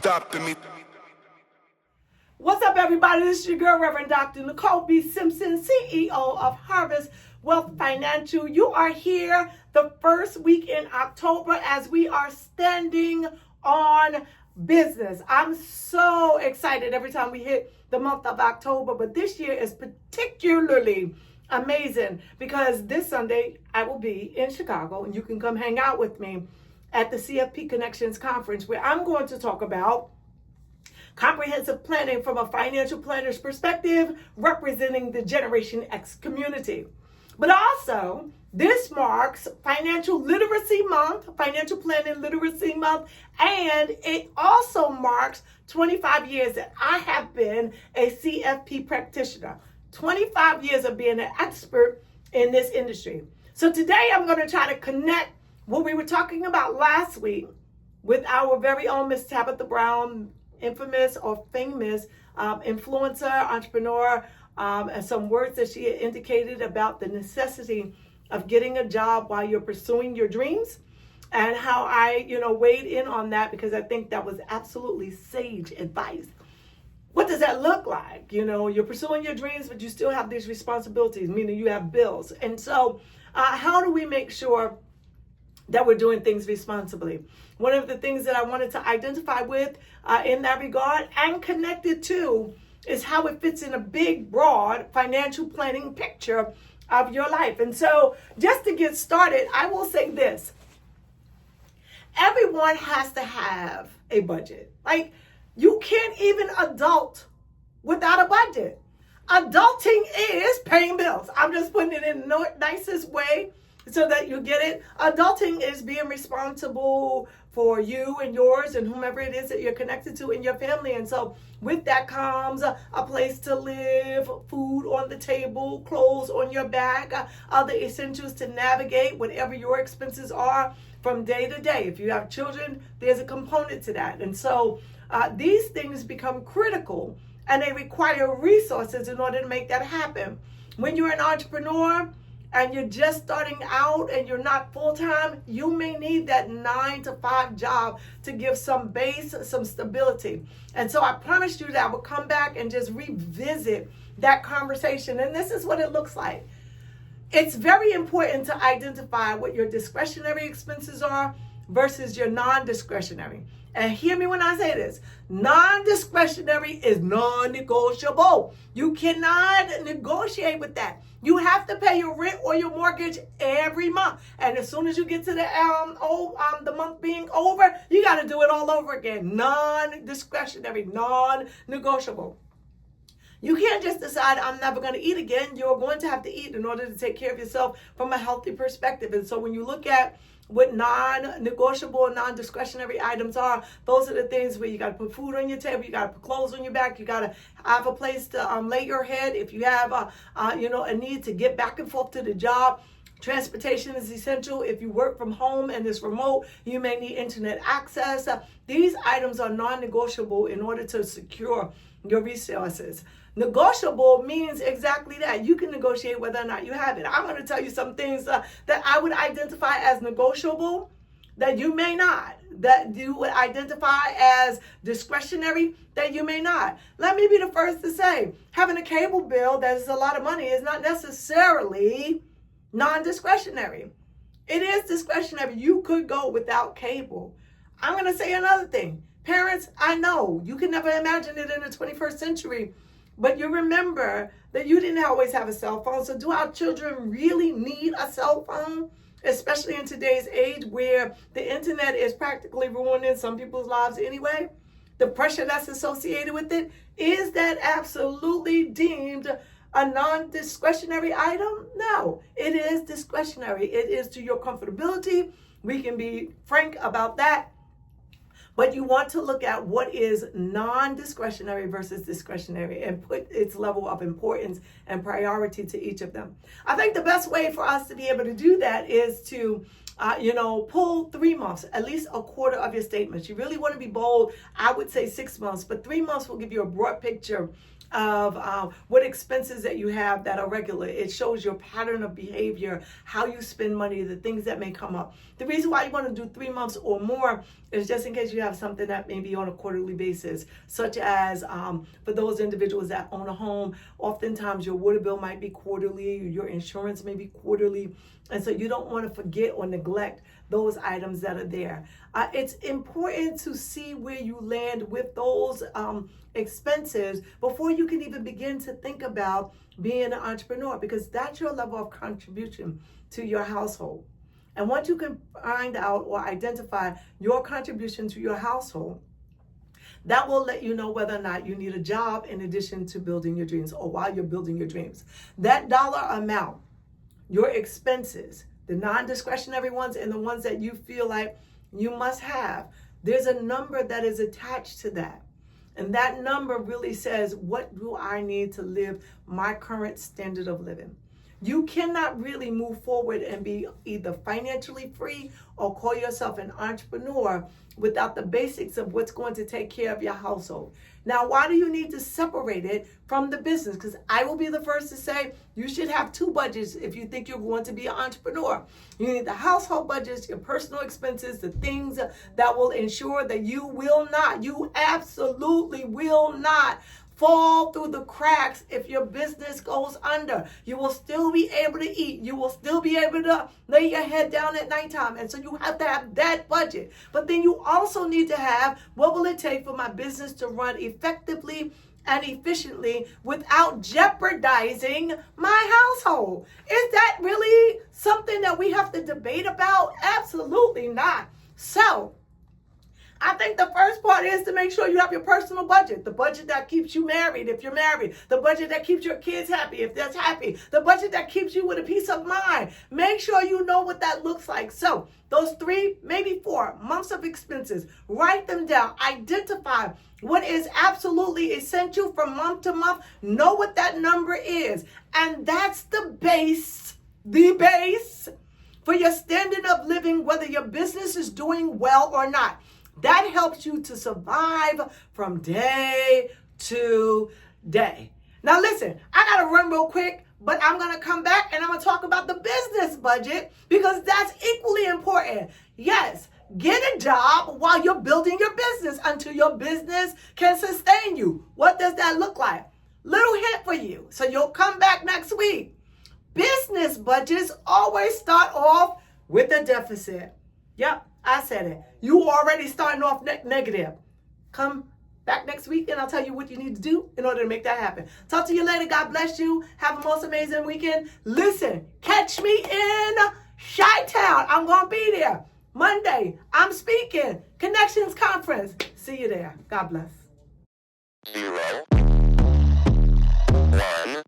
stopping me. What's up, everybody? This is your girl, Reverend Dr. Nicole B. Simpson, CEO of Harvest Wealth Financial. You are here the first week in October as we are standing on business. I'm so excited every time we hit the month of October, but this year is particularly amazing because this Sunday I will be in Chicago and you can come hang out with me at the CFP Connections Conference where I'm going to talk about comprehensive planning from a financial planner's perspective, representing the Generation X community. But also, this marks Financial Literacy Month, Financial Planning Literacy Month, and it also marks 25 years that I have been a CFP practitioner, 25 years of being an expert in this industry. So today I'm going to try to connect what we were talking about last week with our very own Miss Tabitha Brown, infamous or famous influencer, entrepreneur, and some words that she indicated about the necessity of getting a job while you're pursuing your dreams, and how I, weighed in on that because I think that was absolutely sage advice. What does that look like? You're pursuing your dreams, but you still have these responsibilities, meaning you have bills. And so how do we make sure that we're doing things responsibly? One of the things that I wanted to identify with in that regard and connect it to is how it fits in a big, broad financial planning picture of your life. And so just to get started, I will say this. Everyone has to have a budget. Like, you can't even adult without a budget. Adulting is paying bills. I'm just putting it in the nicest way so that you get it. Adulting is being responsible for you and yours and whomever it is that you're connected to in your family. And so with that comes a place to live, food on the table, clothes on your back, other essentials to navigate whatever your expenses are from day to day. If you have children, there's a component to that. And so these things become critical and they require resources in order to make that happen. When you're an entrepreneur, and you're just starting out and you're not full-time, you may need that 9-to-5 job to give some base, some stability. And so I promised you that I would come back and just revisit that conversation. And this is what it looks like. It's very important to identify what your discretionary expenses are versus your non-discretionary. And hear me when I say this. Non-discretionary is non-negotiable. You cannot negotiate with that. You have to pay your rent or your mortgage every month. And as soon as you get to the month being over, you got to do it all over again. Non-discretionary, non-negotiable. You can't just decide I'm never going to eat again. You're going to have to eat in order to take care of yourself from a healthy perspective. And so when you look at what non-negotiable and non-discretionary items are, those are the things where you got to put food on your table, you got to put clothes on your back, you got to have a place to lay your head. If you have a need to get back and forth to the job, transportation is essential. If you work from home and it's remote, you may need internet access. These items are non-negotiable in order to secure your resources. Negotiable means exactly that. You can negotiate whether or not you have it. I'm going to tell you some things that I would identify as negotiable that you may not, that you would identify as discretionary that you may not. Let me be the first to say, having a cable bill that is a lot of money is not necessarily non-discretionary. It is discretionary. You could go without cable. I'm going to say another thing. Parents, I know you can never imagine it in the 21st century, but you remember that you didn't always have a cell phone. So do our children really need a cell phone? Especially in today's age where the internet is practically ruining some people's lives anyway. The pressure that's associated with it, is that absolutely deemed a non-discretionary item? No, it is discretionary. It is to your comfortability. We can be frank about that. But you want to look at what is non-discretionary versus discretionary and put its level of importance and priority to each of them. I think the best way for us to be able to do that is to pull 3 months, at least a quarter of your statements. You really want to be bold. I would say 6 months, but 3 months will give you a broad picture of what expenses that you have that are regular. It shows your pattern of behavior, how you spend money, the things that may come up. The reason why you want to do 3 months or more is just in case you have something that may be on a quarterly basis, such as for those individuals that own a home, oftentimes your water bill might be quarterly, your insurance may be quarterly, and so you don't want to forget or neglect those items that are there. It's important to see where you land with those expenses before you can even begin to think about being an entrepreneur, because that's your level of contribution to your household. And once you can find out or identify your contribution to your household, that will let you know whether or not you need a job in addition to building your dreams, or while you're building your dreams. That dollar amount, your expenses, the non-discretionary ones and the ones that you feel like you must have, there's a number that is attached to that. And that number really says, what do I need to live my current standard of living? You cannot really move forward and be either financially free or call yourself an entrepreneur without the basics of what's going to take care of your household. Now, why do you need to separate it from the business? Because I will be the first to say you should have 2 budgets if you think you're going to be an entrepreneur. You need the household budgets, your personal expenses, the things that will ensure that you absolutely will not fall through the cracks if your business goes under. You will still be able to eat. You will still be able to lay your head down at nighttime. And so you have to have that budget. But then you also need to have, what will it take for my business to run effectively and efficiently without jeopardizing my household? Is that really something that we have to debate about? Absolutely not. So I think the first part is to make sure you have your personal budget, the budget that keeps you married if you're married, the budget that keeps your kids happy if they're happy, the budget that keeps you with a peace of mind. Make sure you know what that looks like. So those 3, maybe 4 months of expenses, write them down, identify what is absolutely essential from month to month, know what that number is. And that's the base for your standard of living, whether your business is doing well or not. That helps you to survive from day to day. Now listen, I gotta run real quick, but I'm gonna come back and I'm gonna talk about the business budget, because that's equally important. Yes, get a job while you're building your business until your business can sustain you. What does that look like? Little hint for you, so you'll come back next week. Business budgets always start off with a deficit. Yep, I said it. You already starting off negative. Come back next week and I'll tell you what you need to do in order to make that happen. Talk to you later. God bless you. Have a most amazing weekend. Listen, catch me in Chi-Town. I'm going to be there. Monday, I'm speaking. Connections Conference. See you there. God bless. 0, 1.